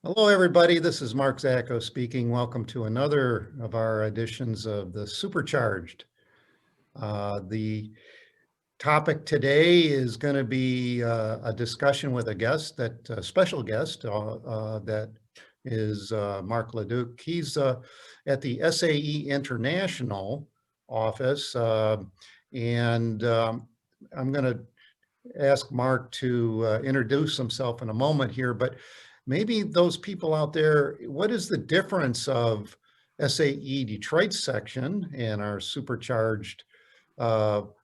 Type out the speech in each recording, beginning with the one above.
Hello, everybody. This is Mark Zacco speaking. Welcome to another of our editions of the Supercharged. The topic today is going to be a discussion with a special guest that is Mark Leduc. He's at the SAE International office, and I'm going to ask Mark to introduce himself in a moment here, but maybe those people out there, what is the difference of SAE Detroit section and our supercharged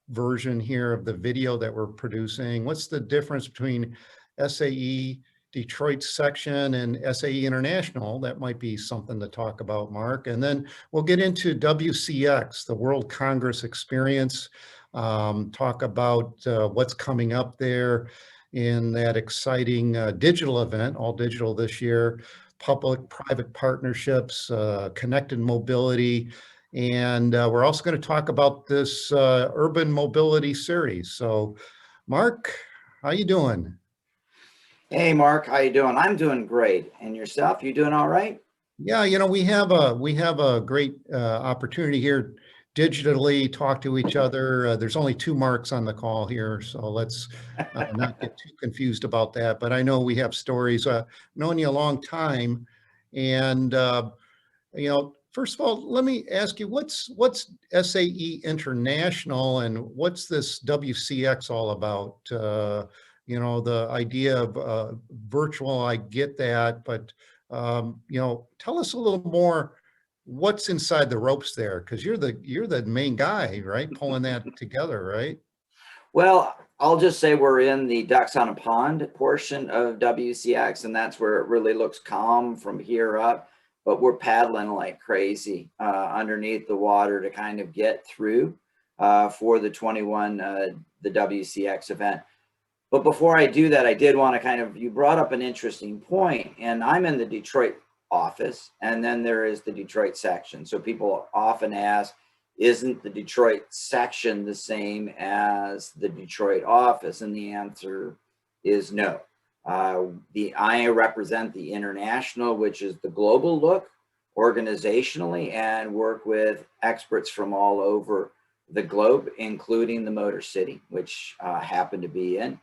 version here of the video that we're producing? What's the difference between SAE Detroit section and SAE International? That might be something to talk about, Mark. And then we'll get into WCX, the World Congress Experience, talk about what's coming up there in that exciting digital event, all digital this year, public-private partnerships, connected mobility, and we're also going to talk about this urban mobility series. So, Mark, how you doing? Hey, Mark, how you doing? I'm doing great. And yourself? You doing all right? Yeah, we have a great opportunity here digitally talk to each other. There's only two Marks on the call here, so let's not get too confused about that. But I know we have stories. Known you a long time, and first of all, let me ask you, what's SAE International and what's this WCX all about? The idea of virtual, I get that, but tell us a little more. What's inside the ropes there? Because you're the main guy, right? Pulling that together, right? Well, I'll just say we're in the ducks on a pond portion of WCX, and that's where it really looks calm from here up. But we're paddling like crazy underneath the water to kind of get through for the the WCX event. But before I do that, I did want to you brought up an interesting point, and I'm in the Detroit office, and then there is the Detroit section. So people often ask, isn't the Detroit section the same as the Detroit office? And the answer is no. I represent the international, which is the global look organizationally, and work with experts from all over the globe, including the Motor City, which I happen to be in.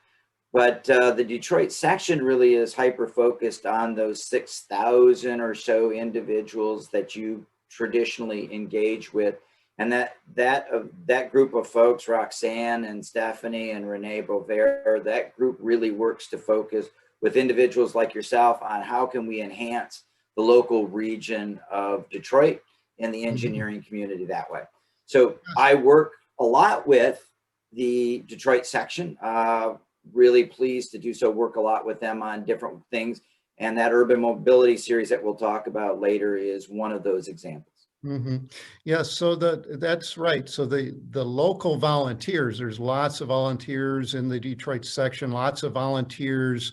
But the Detroit section really is hyper-focused on those 6,000 or so individuals that you traditionally engage with. And that group of folks, Roxanne and Stephanie and Renee Bover, that group really works to focus with individuals like yourself on how can we enhance the local region of Detroit and the engineering community that way. So I work a lot with the Detroit section. Really pleased to do so, work a lot with them on different things. And that urban mobility series that we'll talk about later is one of those examples. Yeah, so that's right. So the local volunteers, there's lots of volunteers in the Detroit section, lots of volunteers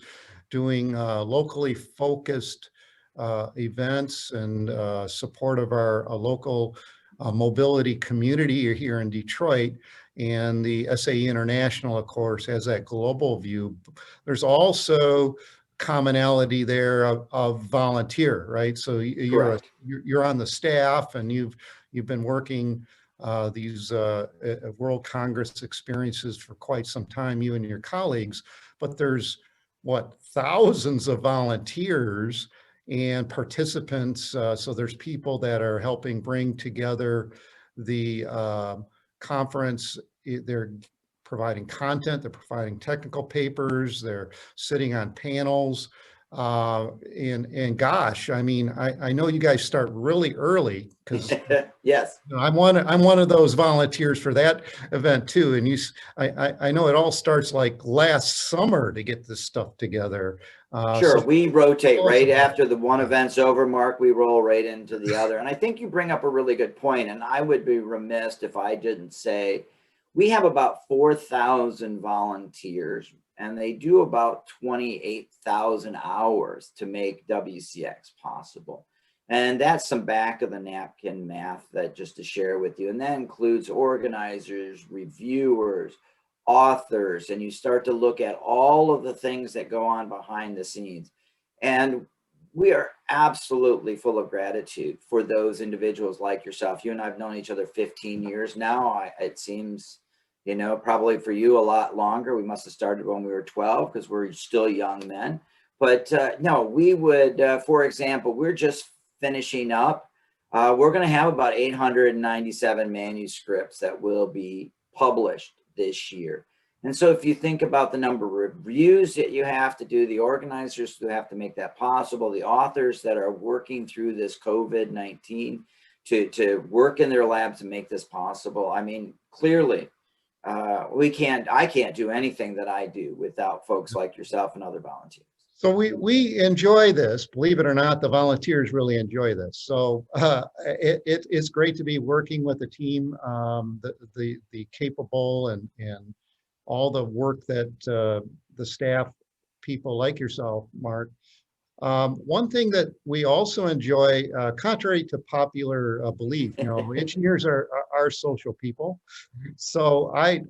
doing locally focused events and support of our local mobility community here in Detroit. And the SAE International, of course, has that global view. There's also commonality there of volunteer, right? So you're on the staff, and you've been working these World Congress experiences for quite some time, you and your colleagues. But there's thousands of volunteers and participants. So there's people that are helping bring together the conference. They're providing content, they're providing technical papers, they're sitting on panels. And gosh, I mean, I know you guys start really early because yes, I'm one of those volunteers for that event too. And I know it all starts like last summer to get this stuff together. Sure, we rotate right after the one Yeah. event's over, Mark. We roll right into the other. And I think you bring up a really good point, and I would be remiss if I didn't say we have about 4,000 volunteers, and they do about 28,000 hours to make WCX possible. And that's some back of the napkin math that just to share with you. And that includes organizers, reviewers, authors, and you start to look at all of the things that go on behind the scenes. And we are absolutely full of gratitude for those individuals like yourself. You and I have known each other 15 years now. It seems, you know, probably for you a lot longer. We must have started when we were 12 because we're still young men. But no, we would, for example, we're just finishing up. We're going to have about 897 manuscripts that will be published this year. And so if you think about the number of reviews that you have to do, the organizers who have to make that possible, the authors that are working through this COVID-19 to work in their labs to make this possible. I mean, clearly, I can't do anything that I do without folks like yourself and other volunteers. So we enjoy this, believe it or not, the volunteers really enjoy this. So it's great to be working with a team, the capable and all the work that the staff people like yourself, Mark. One thing that we also enjoy, contrary to popular belief, you know, engineers are social people. So I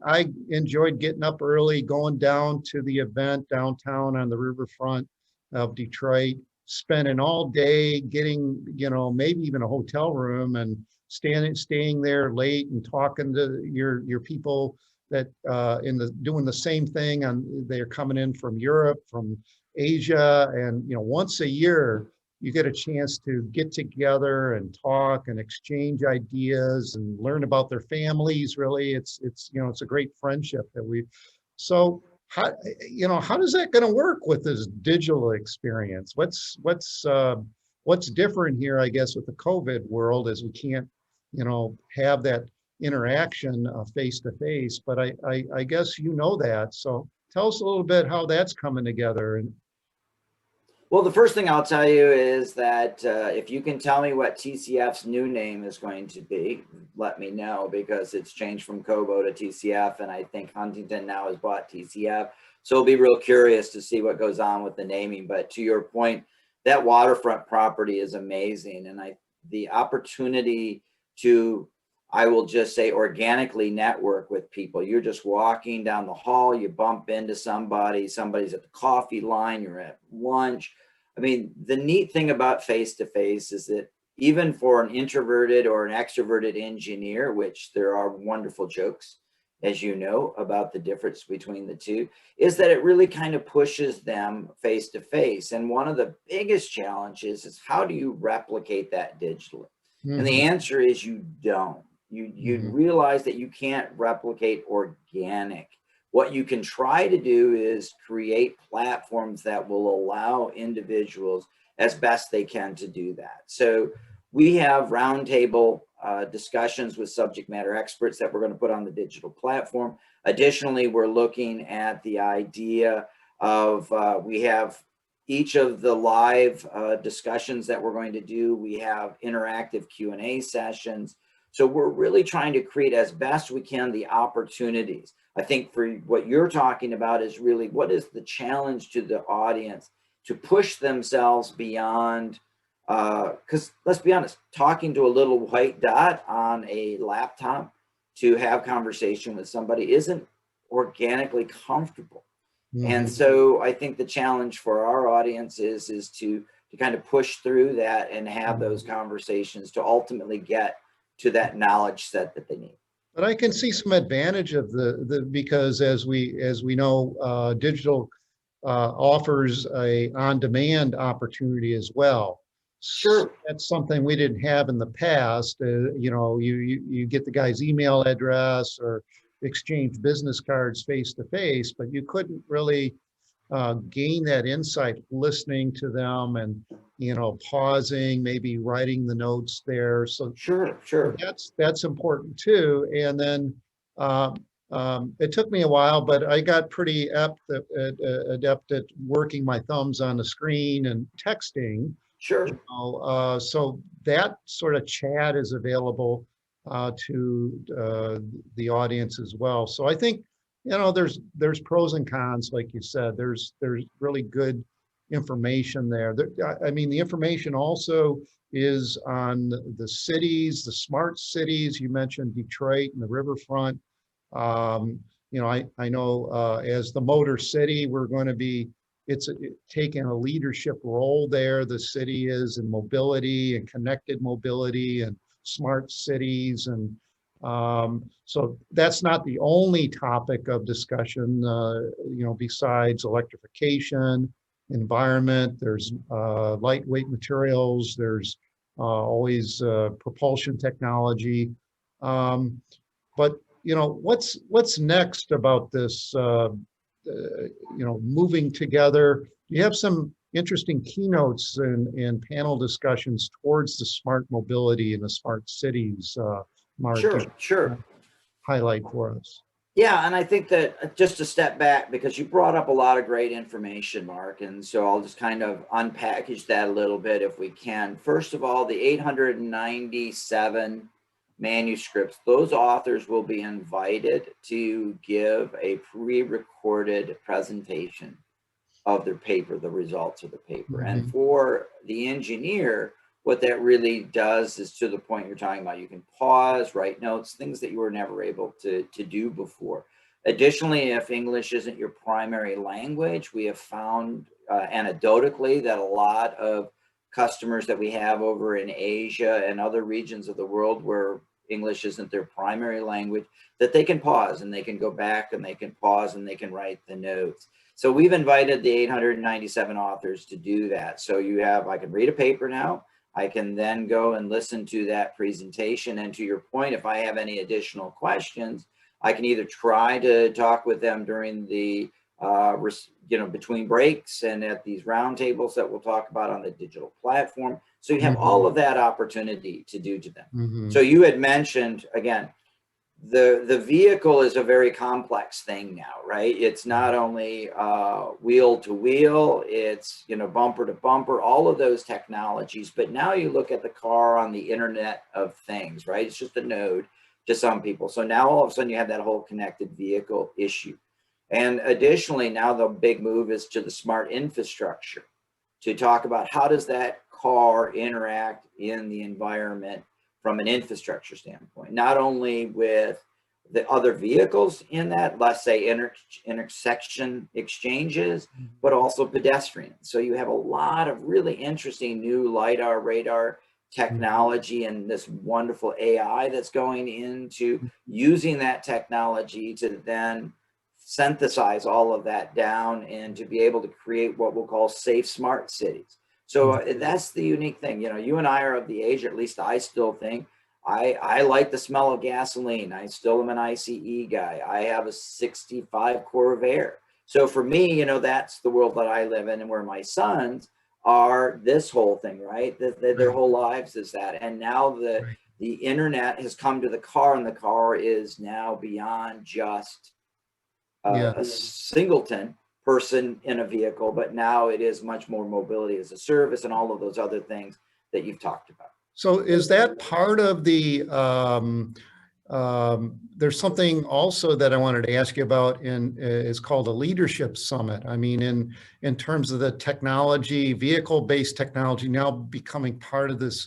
enjoyed getting up early, going down to the event downtown on the riverfront of Detroit, spending all day getting, you know, maybe even a hotel room and staying there late and talking to your people that doing the same thing, and they're coming in from Europe, from Asia, and you know, once a year you get a chance to get together and talk and exchange ideas and learn about their families. Really, it's you know, it's a great friendship that we. So how, you know, how is that going to work with this digital experience? What's different here, I guess, with the COVID world, is we can't, you know, have that interaction face to face. But I guess you know that. So tell us a little bit how that's coming together. And well, the first thing I'll tell you is that if you can tell me what TCF's new name is going to be, let me know, because it's changed from Kobo to TCF, and I think Huntington now has bought TCF. So I'll be real curious to see what goes on with the naming. But to your point, that waterfront property is amazing, and the opportunity to, I will just say, organically network with people. You're just walking down the hall, you bump into somebody's at the coffee line, you're at lunch. I mean, the neat thing about face-to-face is that even for an introverted or an extroverted engineer, which there are wonderful jokes, as you know, about the difference between the two, is that it really kind of pushes them face-to-face. And one of the biggest challenges is, how do you replicate that digitally? And the answer is you don't. You realize that you can't replicate organic. What you can try to do is create platforms that will allow individuals as best they can to do that. So we have roundtable discussions with subject matter experts that we're going to put on the digital platform. Additionally, we're looking at the idea of, we have each of the live discussions that we're going to do. We have interactive Q&A sessions. So we're really trying to create as best we can the opportunities. I think for what you're talking about is really, what is the challenge to the audience to push themselves beyond, because let's be honest, talking to a little white dot on a laptop to have conversation with somebody isn't organically comfortable. And so I think the challenge for our audience is to kind of push through that and have those conversations to ultimately get to that knowledge set that they need. But I can see some advantage of because as we know, digital offers a on-demand opportunity as well. Sure. That's something we didn't have in the past. You know, you get the guy's email address or exchange business cards face to face, but you couldn't really gain that insight listening to them and, you know, pausing, maybe writing the notes there. So sure. That's important too. And then it took me a while, but I got pretty adept at working my thumbs on the screen and texting. Sure. You know, so that sort of chat is available to the audience as well. So I think, you know, there's pros and cons, like you said. There's really good information there. I mean, the information also is on the cities, the smart cities. You mentioned Detroit and the riverfront. You know, I know as the Motor City, we're going to be it's taking a leadership role there. The city is in mobility and connected mobility and smart cities. And so that's not the only topic of discussion, besides electrification, environment, there's lightweight materials, there's always propulsion technology. But what's next about this, moving together? You have some interesting keynotes and panel discussions towards the smart mobility and the smart cities. Mark, Sure. highlight for us. Yeah, and I think that just to step back, because you brought up a lot of great information, Mark, and so I'll just kind of unpackage that a little bit if we can. First of all, the 897 manuscripts, those authors will be invited to give a pre-recorded presentation of their paper, the results of the paper. Mm-hmm. And for the engineer, what that really does is, to the point you're talking about, you can pause, write notes, things that you were never able to do before. Additionally, if English isn't your primary language, we have found anecdotally that a lot of customers that we have over in Asia and other regions of the world where English isn't their primary language, that they can pause and they can go back and they can pause and they can write the notes. So we've invited the 897 authors to do that. So I can read a paper now. I can then go and listen to that presentation. And to your point, if I have any additional questions, I can either try to talk with them during the, between breaks and at these roundtables that we'll talk about on the digital platform. So you have all of that opportunity to do to them. Mm-hmm. So you had mentioned, again, the vehicle is a very complex thing now, right? It's not only wheel to wheel, it's bumper to bumper, all of those technologies. But now you look at the car on the Internet of Things, right? It's just a node to some people. So now all of a sudden you have that whole connected vehicle issue. And additionally, now the big move is to the smart infrastructure, to talk about how does that car interact in the environment from an infrastructure standpoint, not only with the other vehicles in that, let's say intersection exchanges, but also pedestrians. So you have a lot of really interesting new LiDAR, radar technology and this wonderful AI that's going into using that technology to then synthesize all of that down and to be able to create what we'll call safe, smart cities. So that's the unique thing. You and I are of the age, or at least I still think, I like the smell of gasoline. I still am an ICE guy. I have a 65 Corvair. So for me, that's the world that I live in, and where my sons are this whole thing, right? Their whole lives is that. And now the internet has come to the car, and the car is now beyond just a singleton person in a vehicle, but now it is much more mobility as a service and all of those other things that you've talked about. So is that part of the, there's something also that I wanted to ask you about, it's called a leadership summit. I mean, in terms of the technology, vehicle-based technology now becoming part of this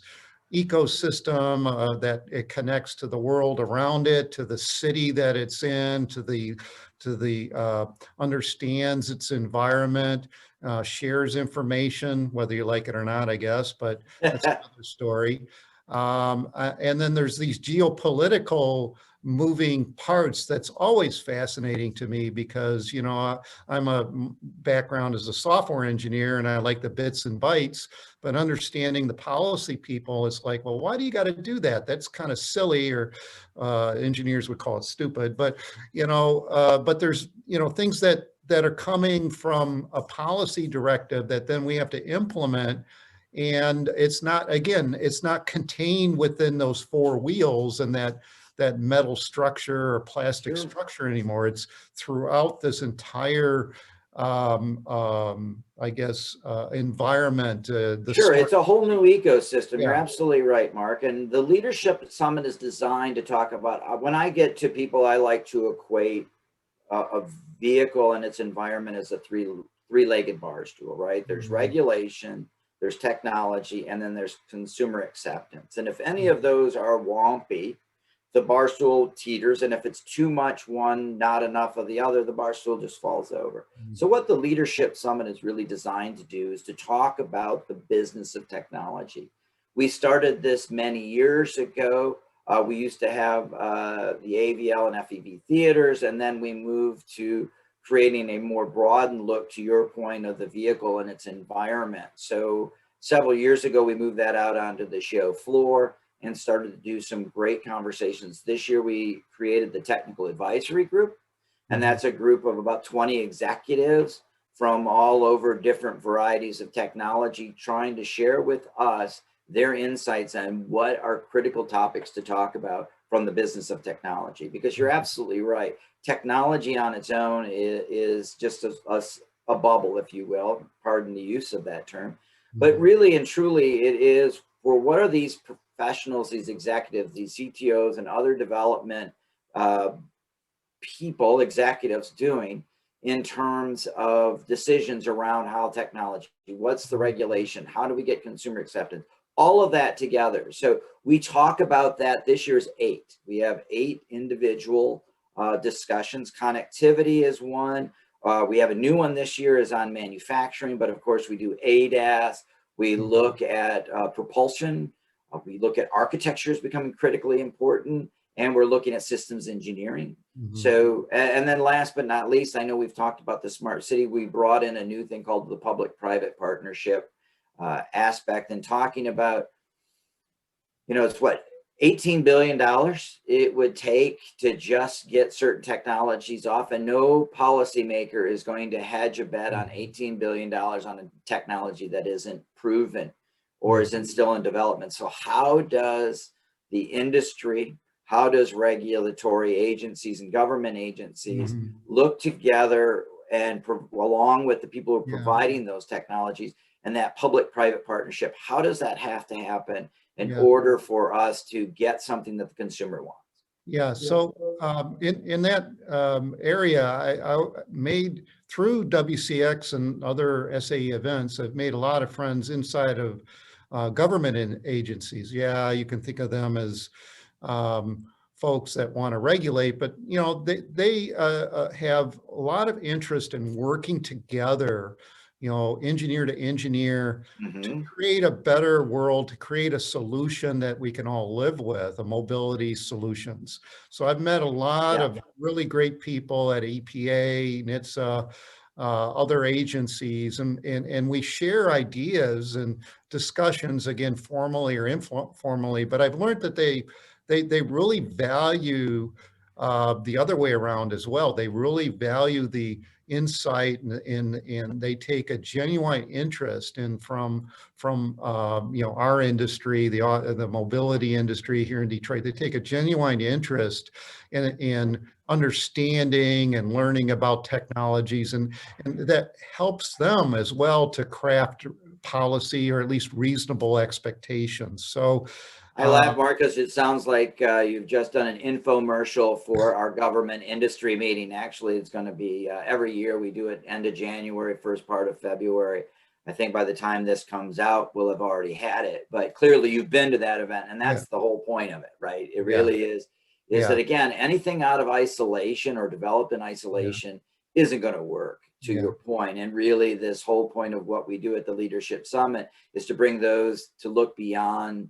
ecosystem that it connects to the world around it, to the city that it's in, to the understands its environment, shares information, whether you like it or not, I guess, but that's another story. And then there's these geopolitical moving parts that's always fascinating to me because, I'm a background as a software engineer and I like the bits and bytes, but understanding the policy people, it's like, well, why do you got to do that? That's kind of silly, or engineers would call it stupid, but, but there's, things that are coming from a policy directive that then we have to implement. And it's not contained within those four wheels and that metal structure or plastic structure anymore. It's throughout this entire, environment. It's a whole new ecosystem. Yeah. You're absolutely right, Mark. And the Leadership Summit is designed to talk about, when I get to people, I like to equate a vehicle and its environment as a three-legged bar stool, right? There's regulation, there's technology, and then there's consumer acceptance. And if any of those are wompy, the bar stool teeters, and if it's too much one, not enough of the other, the bar stool just falls over. So what the Leadership Summit is really designed to do is to talk about the business of technology. We started this many years ago. We used to have the AVL and FEV theaters, and then we moved to creating a more broadened look, to your point, of the vehicle and its environment. So several years ago, we moved that out onto the show floor and started to do some great conversations. This year, we created the Technical Advisory Group, and that's a group of about 20 executives from all over different varieties of technology, trying to share with us their insights on what are critical topics to talk about from the business of technology. Because you're absolutely right. Technology on its own is just a bubble, if you will, pardon the use of that term. But really and truly, it is for what are these professionals, these executives, these CTOs and other development people, executives doing in terms of decisions around how technology, what's the regulation, how do we get consumer acceptance, all of that together. So we talk about that. This year's 8. We have 8 individual discussions. Connectivity is one. We have a new one this year is on manufacturing, but of course we do ADAS. We look at propulsion. We look at architecture as becoming critically important, and we're looking at systems engineering. So, and then last but not least, I know we've talked about the smart city. We brought in a new thing called the public-private partnership aspect, and talking about, it's what, $18 billion it would take to just get certain technologies off, and no policymaker is going to hedge a bet on $18 billion on a technology that isn't proven or isn't still in development. So how does the industry, how does regulatory agencies and government agencies look together and along with the people who are providing those technologies, and that public-private partnership, how does that have to happen in order for us to get something that the consumer wants? Yeah, so in that area, I made, through WCX and other SAE events, I've made a lot of friends inside of government agencies. Yeah, you can think of them as folks that want to regulate, but they have a lot of interest in working together, engineer to engineer, to create a better world, to create a solution that we can all live with, a mobility solutions. So I've met a lot of really great people at EPA, NHTSA, other agencies, and we share ideas and discussions, again, formally or informally, but I've learned that they really value the other way around as well. They really value the insight, and they take a genuine interest in from our industry, the mobility industry here in Detroit. They take a genuine interest in understanding and learning about technologies, and that helps them as well to craft policy, or at least reasonable expectations. So I laugh, Marcus. It sounds like you've just done an infomercial for our government industry meeting. Actually, it's going to be every year. We do it end of January, first part of February. I think by the time this comes out, we'll have already had it. But clearly, you've been to that event, and that's the whole point of it, right? It really is that, again, anything out of isolation or developed in isolation isn't going to work, to your point. And really, this whole point of what we do at the Leadership Summit is to bring those to look beyond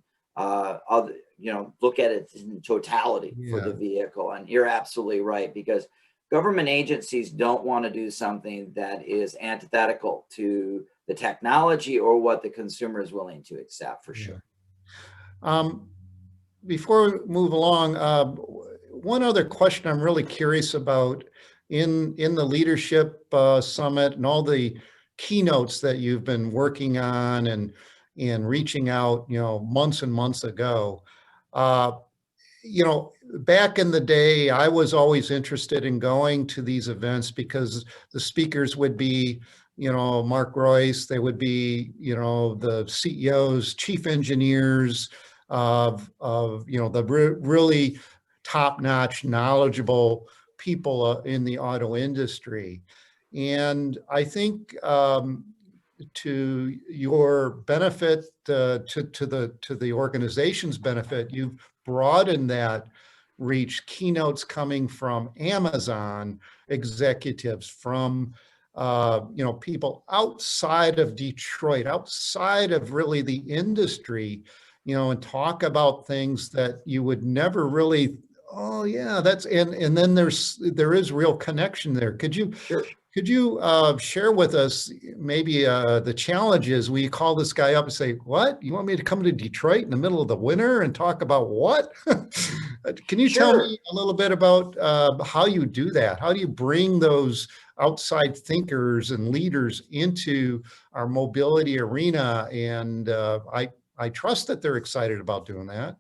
look at it in totality for the vehicle. And you're absolutely right, because government agencies don't want to do something that is antithetical to the technology or what the consumer is willing to accept, for sure. Before we move along, one other question I'm really curious about in the Leadership Summit and all the keynotes that you've been working on and reaching out, months and months ago. Back in the day, I was always interested in going to these events because the speakers would be, Mark Royce, they would be, the CEOs, chief engineers of the really top-notch, knowledgeable people in the auto industry. And I think to your benefit, to the organization's benefit, you've broadened that reach keynotes coming from Amazon executives, from people outside of Detroit, outside of really the industry, and talk about things that you would never really, oh yeah, and then there is real connection there. Could you Sure. share with us maybe the challenges? We call this guy up and say, what? You want me to come to Detroit in the middle of the winter and talk about what? Can you tell me a little bit about how you do that? How do you bring those outside thinkers and leaders into our mobility arena? And I trust that they're excited about doing that.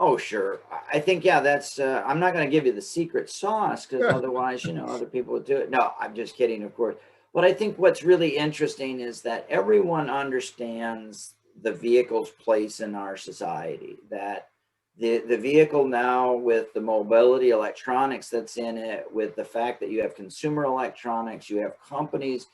Oh, sure. I think, yeah, that's, I'm not going to give you the secret sauce because otherwise, other people would do it. No, I'm just kidding, of course. But I think what's really interesting is that everyone understands the vehicle's place in our society, that the vehicle now, with the mobility electronics that's in it, with the fact that you have consumer electronics, you have companies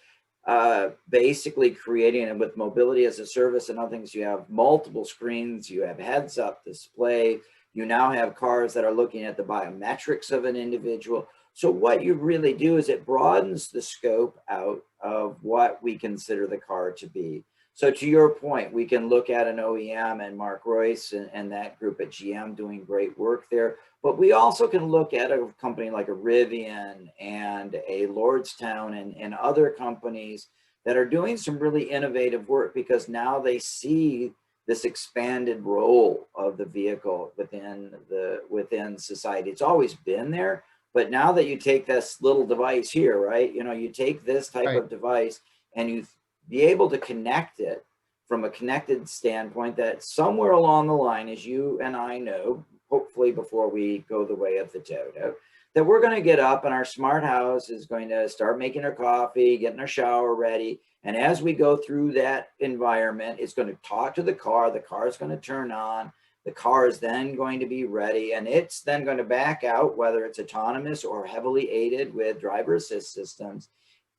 basically creating, and with mobility as a service and other things, you have multiple screens, you have heads up display, you now have cars that are looking at the biometrics of an individual. So what you really do is it broadens the scope out of what we consider the car to be. So to your point, we can look at an OEM and Mark Royce and that group at GM doing great work there. But we also can look at a company like a Rivian and a Lordstown and other companies that are doing some really innovative work, because now they see this expanded role of the vehicle within society. It's always been there, but now that you take this little device here, right? You take this type of device and you be able to connect it from a connected standpoint, that somewhere along the line, as you and I know, hopefully before we go the way of the dodo, that we're going to get up and our smart house is going to start making our coffee, getting our shower ready. And as we go through that environment, it's going to talk to the car is going to turn on, the car is then going to be ready, and it's then going to back out, whether it's autonomous or heavily aided with driver assist systems.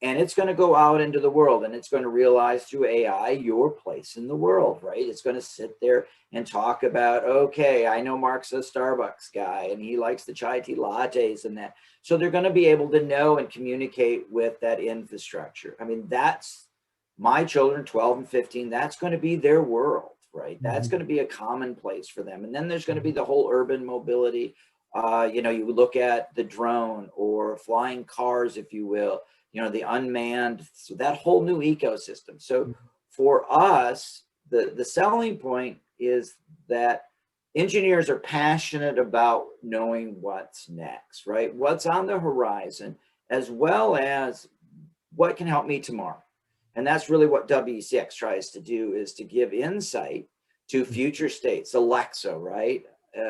And it's going to go out into the world, and it's going to realize through AI your place in the world, right? It's going to sit there and talk about, okay, I know Mark's a Starbucks guy and he likes the chai tea lattes and that. So they're going to be able to know and communicate with that infrastructure. I mean, that's my children, 12 and 15, that's going to be their world, right? That's going to be a commonplace for them. And then there's going to be the whole urban mobility. You look at the drone or flying cars, if you will, the unmanned, so that whole new ecosystem. So for us, the selling point is that engineers are passionate about knowing what's next, right? What's on the horizon, as well as what can help me tomorrow. And that's really what WCX tries to do, is to give insight to future states. Alexa, right?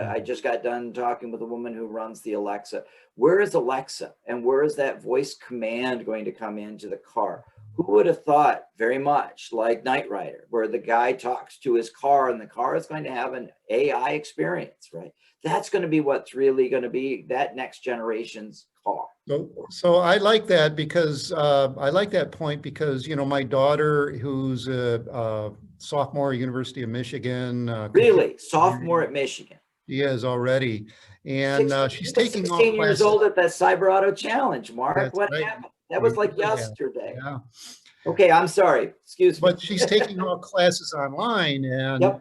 I just got done talking with a woman who runs the Alexa. Where is Alexa? And where is that voice command going to come into the car? Who would have thought, very much like Knight Rider, where the guy talks to his car and the car is going to have an AI experience, right? That's going to be what's really going to be that next generation's car. So I like that, because I like that point, because, my daughter, who's a sophomore at University of Michigan. Really? Sophomore at Michigan? She is already. And she's taking 16 years old at that Cyber Auto Challenge, Mark. What happened? That was like yesterday. Yeah. Okay, I'm sorry. Excuse me. But she's taking all classes online, and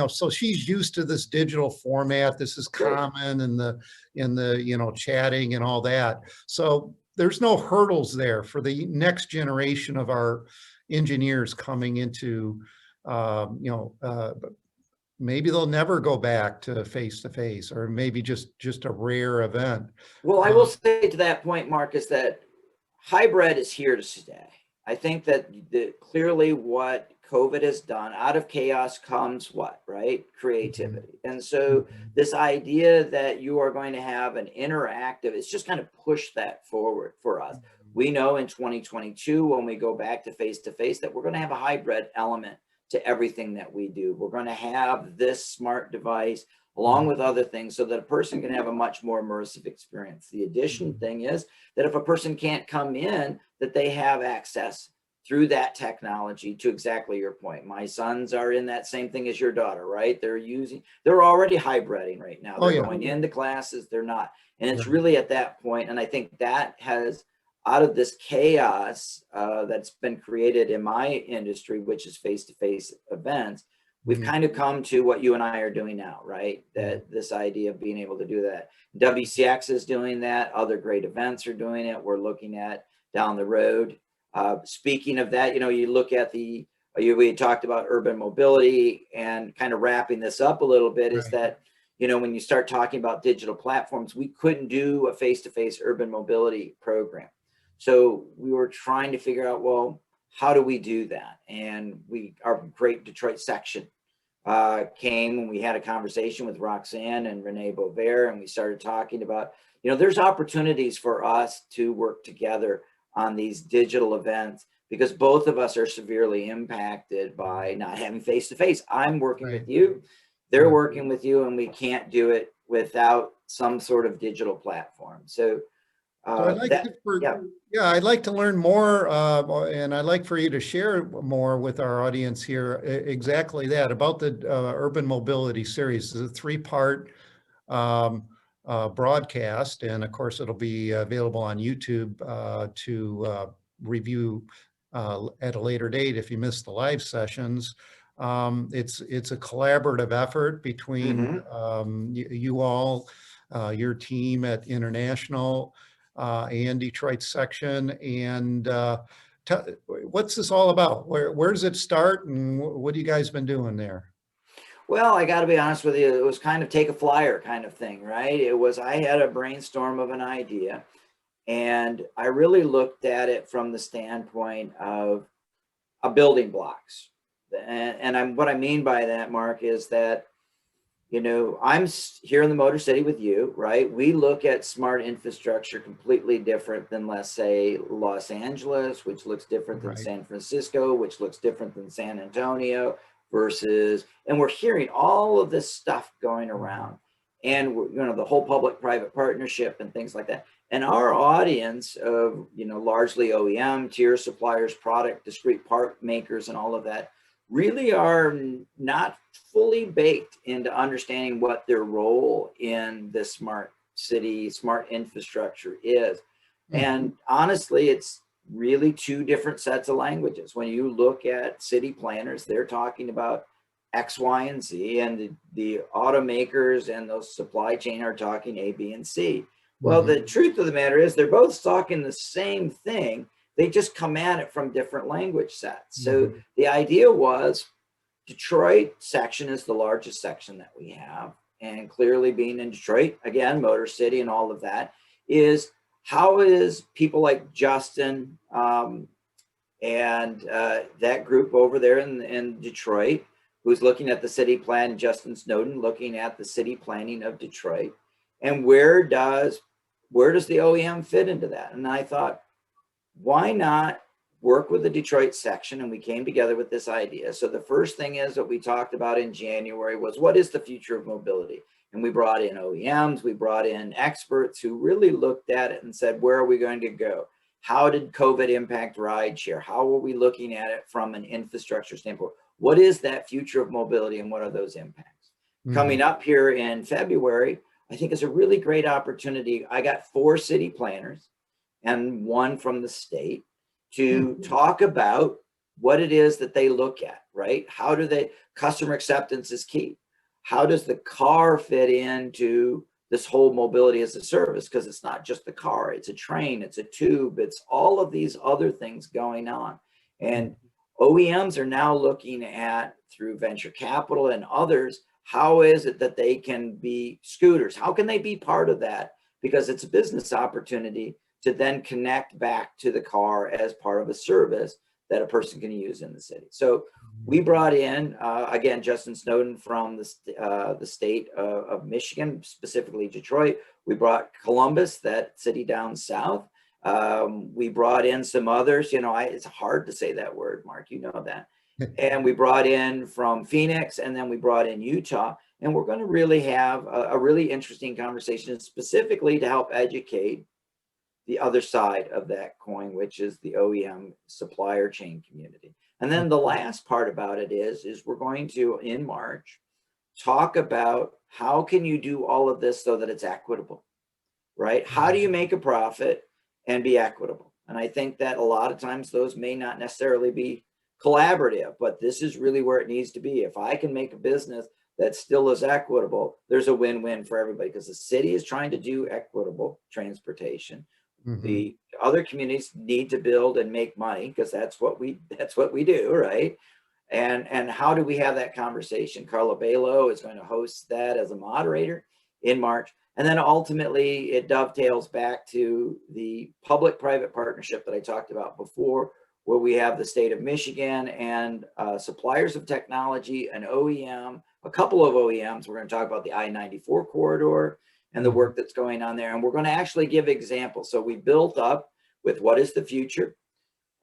so she's used to this digital format. This is common in the chatting and all that. So there's no hurdles there for the next generation of our engineers coming into, maybe they'll never go back to face-to-face, or maybe just a rare event. Well, I will say to that point, Marcus, that hybrid is here to stay. I think that clearly what COVID has done, out of chaos comes what, right? Creativity. And so this idea that you are going to have an interactive, it's just kind of pushed that forward for us. We know in 2022, when we go back to face-to-face, that we're going to have a hybrid element to everything that we do. We're going to have this smart device along with other things so that a person can have a much more immersive experience. The addition thing is that if a person can't come in, that they have access through that technology to exactly your point. My sons are in that same thing as your daughter, right? They're already hybriding right now. Oh, They're yeah. going into classes, they're not. And it's Right. really at that point, and I think that has, out of this chaos that's been created in my industry, which is face-to-face events, we've Mhm. kind of come to what you and I are doing now, right? That this idea of being able to do that. WCX is doing that. Other great events are doing it. We're looking at down the road. Speaking of that, you look at we talked about urban mobility, and kind of wrapping this up a little bit is Right. that, when you start talking about digital platforms, we couldn't do a face-to-face urban mobility program. So we were trying to figure out, well, how do we do that? And our great Detroit section came, and we had a conversation with Roxanne and Renee Bovair, and we started talking about, there's opportunities for us to work together on these digital events, because both of us are severely impacted by not having face-to-face. I'm working Right. with you, they're Yeah. working with you, and we can't do it without some sort of digital platform. So So I'd like yeah. I'd like to learn more, and I'd like for you to share more with our audience here, exactly that, about the Urban Mobility Series. It's a 3-part broadcast, and of course it'll be available on YouTube to review at a later date if you missed the live sessions. It's a collaborative effort between you all, your team at International, and Detroit section. And what's this all about? Where does it start, and what have you guys been doing there? Well, I got to be honest with you, it was kind of take a flyer kind of thing, right? I had a brainstorm of an idea, and I really looked at it from the standpoint of building blocks. What I mean by that, Mark, is that, I'm here in the Motor City with you, right? We look at smart infrastructure completely different than, let's say, Los Angeles, which looks different than Right. San Francisco, which looks different than San Antonio, and we're hearing all of this stuff going around, and the whole public-private partnership and things like that. And our audience of, largely OEM, tier suppliers, discrete part makers, and all of that, really are not fully baked into understanding what their role in this smart city, smart infrastructure is. And honestly, it's really 2 different sets of languages. When you look at city planners, they're talking about X, Y, and Z, and the automakers and those supply chain are talking A, B, and C. Well, the truth of the matter is they're both talking the same thing. They just come at it from different language sets. So the idea was, Detroit section is the largest section that we have. And clearly, being in Detroit, again, Motor City and all of that, is how is people like Justin and that group over there in Detroit, who's looking at the city plan, and Justin Snowden looking at the city planning of Detroit, and where does the OEM fit into that? And I thought, why not work with the Detroit section? And we came together with this idea. So the first thing is that we talked about in January was, what is the future of mobility? And we brought in OEMs, we brought in experts who really looked at it and said, where are we going to go? How did COVID impact rideshare? How are we looking at it from an infrastructure standpoint? What is that future of mobility, and what are those impacts? Coming up here in February, I think is a really great opportunity. I got 4 city planners and 1 from the state to talk about what it is that they look at, right? How do customer acceptance is key. How does the car fit into this whole mobility as a service? Because it's not just the car, it's a train, it's a tube, it's all of these other things going on. And OEMs are now looking at, through venture capital and others, how is it that they can be scooters? How can they be part of that? Because it's a business opportunity to then connect back to the car as part of a service that a person can use in the city. So we brought in, again, Justin Snowden from the state of Michigan, specifically Detroit. We brought Columbus, that city down south. We brought in some others, it's hard to say that word, Mark, you know that. And we brought in from Phoenix, and then we brought in Utah. And we're going to really have a really interesting conversation, specifically to help educate the other side of that coin, which is the OEM supplier chain community. And then the last part about it is we're going to, in March, talk about how can you do all of this so that it's equitable, right? How do you make a profit and be equitable? And I think that a lot of times those may not necessarily be collaborative, but this is really where it needs to be. If I can make a business that still is equitable, there's a win-win for everybody, because the city is trying to do equitable transportation. The other communities need to build and make money, because that's what we do, right? And how do we have that conversation? Carla Balo is going to host that as a moderator in March. And then ultimately it dovetails back to the public-private partnership that I talked about before, where we have the state of Michigan and suppliers of technology, an OEM, a couple of OEMs. We're going to talk about the I-94 corridor and the work that's going on there. And we're going to actually give examples. So we built up with what is the future?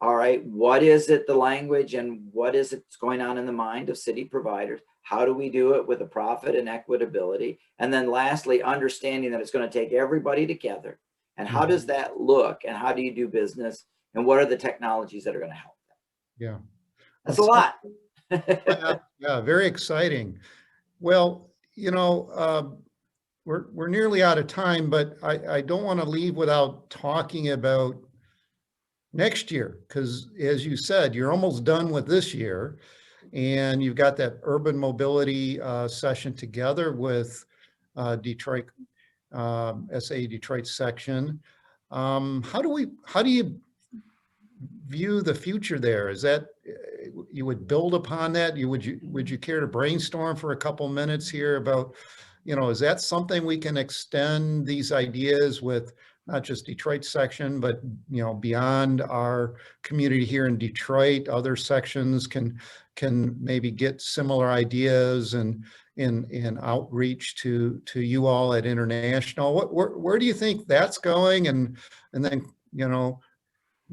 All right, what is it, the language, and what is it going on in the mind of city providers? How do we do it with a profit and equitability? And then lastly, understanding that it's going to take everybody together. And how does that look? And how do you do business? And what are the technologies that are going to help them? Yeah. That's a lot. Yeah, very exciting. Well, we're nearly out of time, but I don't want to leave without talking about next year, because as you said, you're almost done with this year, and you've got that urban mobility session together with Detroit, SA Detroit section. How do you view the future there? Is that you would build upon that? Would you care to brainstorm for a couple minutes here about, is that something we can extend these ideas with not just Detroit section, but beyond our community here in Detroit? Other sections can maybe get similar ideas and in outreach to you all at International. Where do you think that's going? And then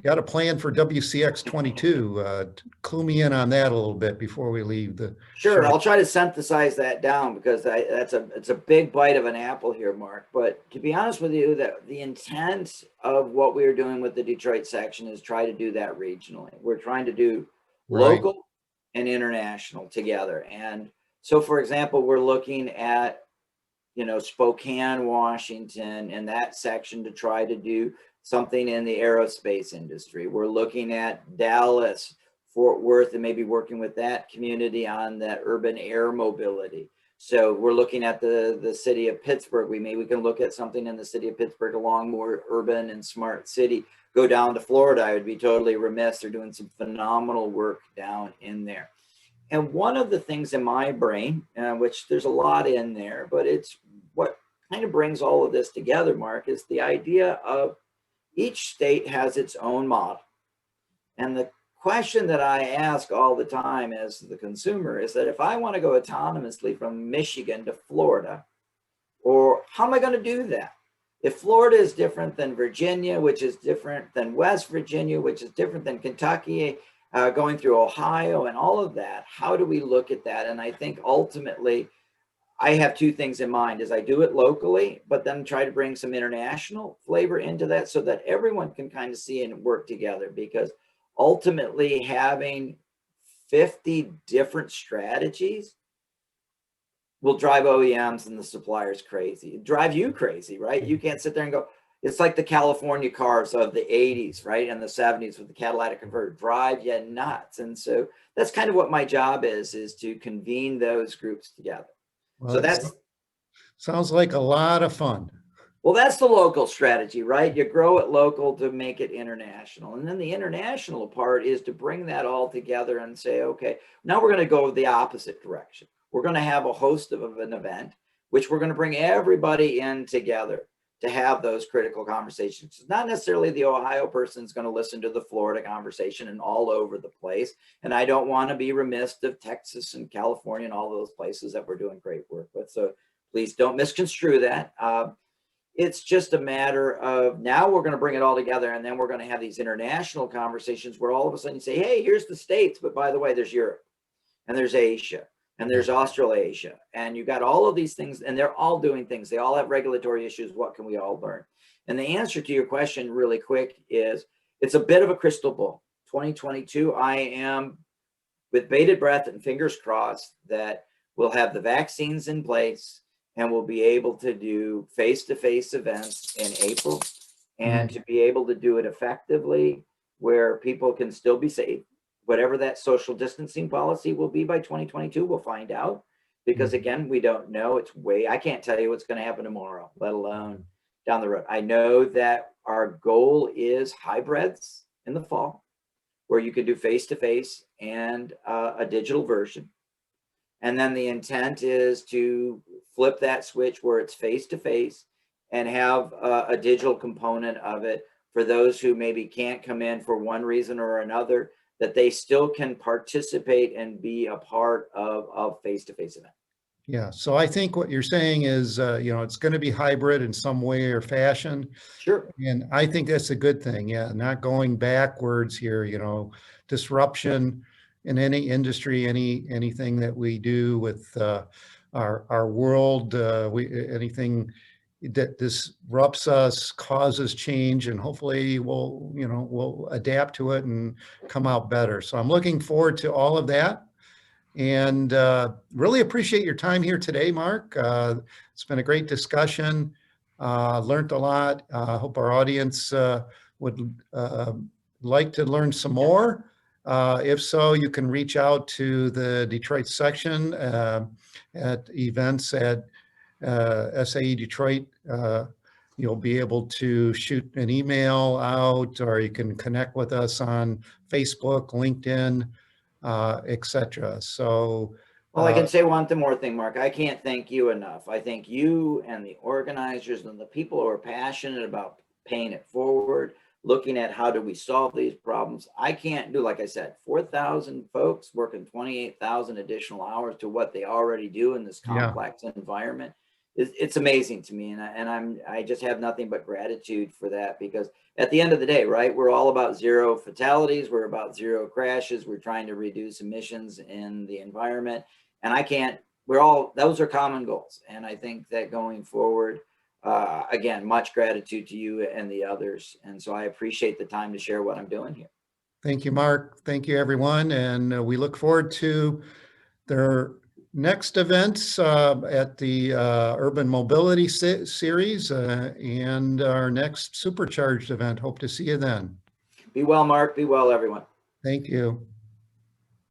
got a plan for WCX 22. Clue me in on that a little bit before we leave the Sure, show. I'll try to synthesize that down, because it's a big bite of an apple here, Mark. But to be honest with you, that the intent of what we're doing with the Detroit section is try to do that regionally. We're trying to do local and international together. And so, for example, we're looking at Spokane, Washington, and that section to try to do something in the aerospace industry. We're looking at Dallas, Fort Worth, and maybe working with that community on that urban air mobility. So we're looking at the city of Pittsburgh. We can look at something in the city of Pittsburgh along more urban and smart city. Go down to Florida. I would be totally remiss. They're doing some phenomenal work down in there. And one of the things in my brain, which there's a lot in there, but it's what kind of brings all of this together, Mark, is the idea of each state has its own model. And the question that I ask all the time as the consumer is that if I want to go autonomously from Michigan to Florida, or how am I going to do that? If Florida is different than Virginia, which is different than West Virginia, which is different than Kentucky, going through Ohio and all of that, how do we look at that? And I think ultimately, I have two things in mind: is I do it locally, but then try to bring some international flavor into that so that everyone can kind of see and work together. Because ultimately having 50 different strategies will drive OEMs and the suppliers crazy. It drive you crazy, right? You can't sit there and go, it's like the California cars of the 80s, right? And the 70s with the catalytic converter, drive you nuts. And so that's kind of what my job is to convene those groups together. Well, So that's sounds like a lot of fun. Well, that's the local strategy, right? You grow it local to make it international. And then the international part is to bring that all together and say, okay, now we're going to go the opposite direction. We're going to have a host of an event, which we're going to bring everybody in together to have those critical conversations. It's not necessarily the Ohio person is going to listen to the Florida conversation and all over the place. And I don't want to be remiss of Texas and California and all those places that we're doing great work with. So please don't misconstrue that. It's just a matter of now we're going to bring it all together, and then we're going to have these international conversations where all of a sudden you say, hey, here's the States, but by the way, there's Europe, and there's Asia, and there's Australasia, and you got all of these things, and they're all doing things. They all have regulatory issues. What can we all learn? And the answer to your question really quick is it's a bit of a crystal ball. 2022, I am with bated breath and fingers crossed that we'll have the vaccines in place and we'll be able to do face-to-face events in April, and to be able to do it effectively where people can still be safe. Whatever that social distancing policy will be by 2022, we'll find out. Because again, we don't know. I can't tell you what's going to happen tomorrow, let alone down the road. I know that our goal is hybrids in the fall, where you can do face-to-face and a digital version. And then the intent is to flip that switch where it's face-to-face and have a digital component of it for those who maybe can't come in for one reason or another, that they still can participate and be a part of face-to-face event. Yeah, so I think what you're saying is, it's going to be hybrid in some way or fashion. Sure. And I think that's a good thing. Yeah, not going backwards here, disruption in any industry, anything that we do with our world, anything that disrupts us causes change, and hopefully we'll adapt to it and come out better. So I'm looking forward to all of that. And really appreciate your time here today, Mark. It's been a great discussion. Learned a lot. Hope our audience would like to learn some more. If so, you can reach out to the Detroit section at events at SAE Detroit. You'll be able to shoot an email out, or you can connect with us on Facebook, LinkedIn, etc. So, well, I can say one more thing, Mark. I can't thank you enough. I thank you and the organizers and the people who are passionate about paying it forward, looking at how do we solve these problems. I can't do, like I said, 4,000 folks working 28,000 additional hours to what they already do in this complex environment. It's amazing to me, and I just have nothing but gratitude for that, because at the end of the day, right, we're all about zero fatalities, we're about zero crashes, we're trying to reduce emissions in the environment, and those are common goals. And I think that going forward, again, much gratitude to you and the others, and so I appreciate the time to share what I'm doing here. Thank you, Mark. Thank you, everyone, and we look forward to their next events at the Urban Mobility Series and our next Supercharged event. Hope to see you then. Be well, Mark. Be well, everyone. Thank you.